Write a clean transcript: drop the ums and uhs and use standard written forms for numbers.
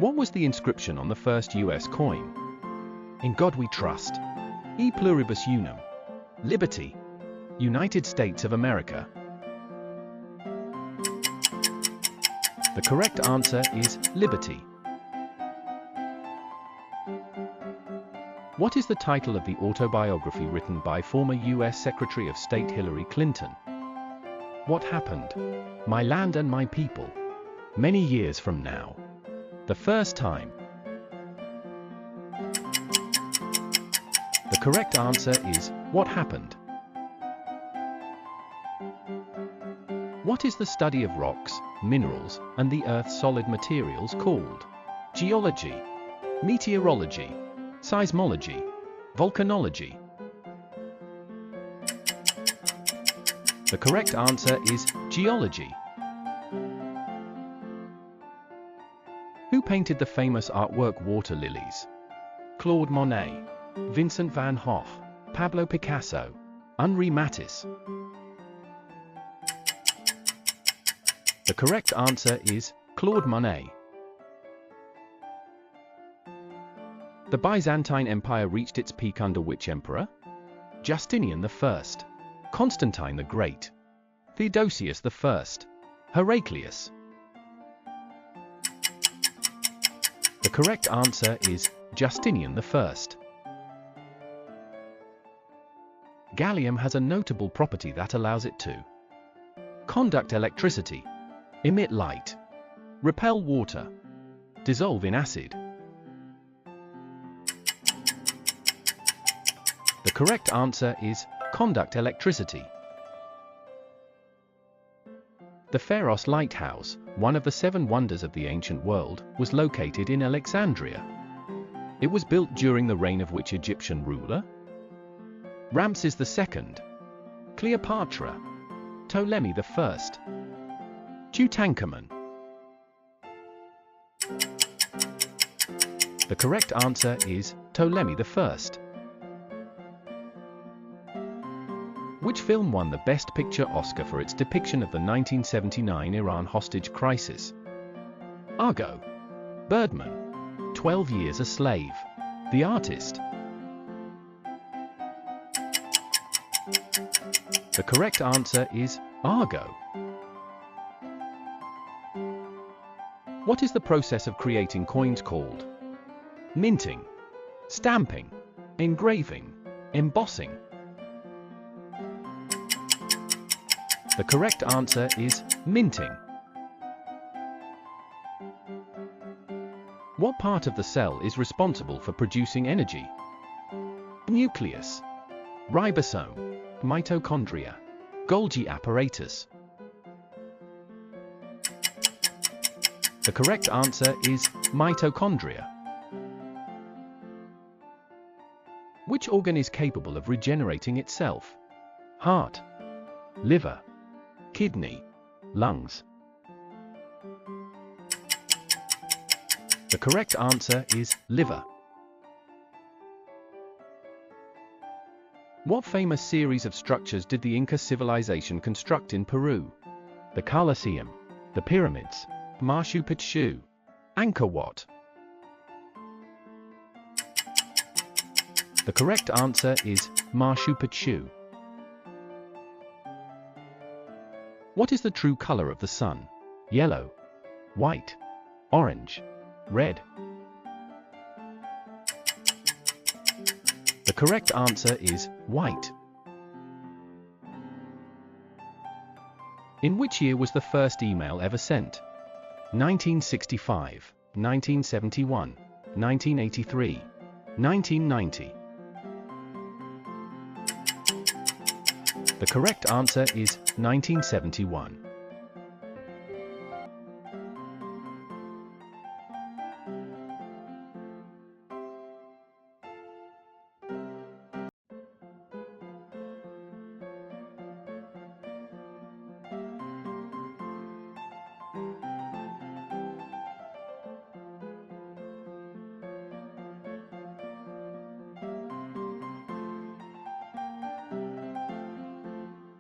What was the inscription on the first US coin? In God we trust. E pluribus unum. Liberty. United States of America. The correct answer is liberty. What is the title of the autobiography written by former US Secretary of State Hillary Clinton? What happened? My Land and My People. Many years from now. The first time. The correct answer is what happened. What is the study of rocks, minerals, and the Earth's solid materials called? Geology, meteorology, seismology, volcanology. The correct answer is geology. Who painted the famous artwork Water Lilies? Claude Monet, Vincent van Gogh, Pablo Picasso, Henri Matisse. The correct answer is Claude Monet. The Byzantine Empire reached its peak under which emperor? Justinian I, Constantine the Great, Theodosius I, Heraclius. The correct answer is Justinian I. Gallium has a notable property that allows it to conduct electricity, emit light, repel water, dissolve in acid. The correct answer is conduct electricity. The Pharos Lighthouse, one of the 7 wonders of the ancient world, was located in Alexandria. It was built during the reign of which Egyptian ruler? Ramses II, Cleopatra, Ptolemy I, Tutankhamun. The correct answer is Ptolemy I. Which film won the Best Picture Oscar for its depiction of the 1979 Iran hostage crisis? Argo, Birdman, 12 Years a Slave, The Artist. The correct answer is Argo. What is the process of creating coins called? Minting, stamping, engraving, embossing. The correct answer is minting. What part of the cell is responsible for producing energy? Nucleus, ribosome, mitochondria, Golgi apparatus. The correct answer is mitochondria. Which organ is capable of regenerating itself? Heart, liver, kidney, lungs. The correct answer is liver. What famous series of structures did the Inca civilization construct in Peru? The Colosseum, the pyramids, Machu Picchu, Angkor Wat. The correct answer is Machu Picchu. What is the true color of the sun? Yellow, white, orange, red. The correct answer is white. In which year was the first email ever sent? 1965, 1971, 1983, 1990. The correct answer is 1971.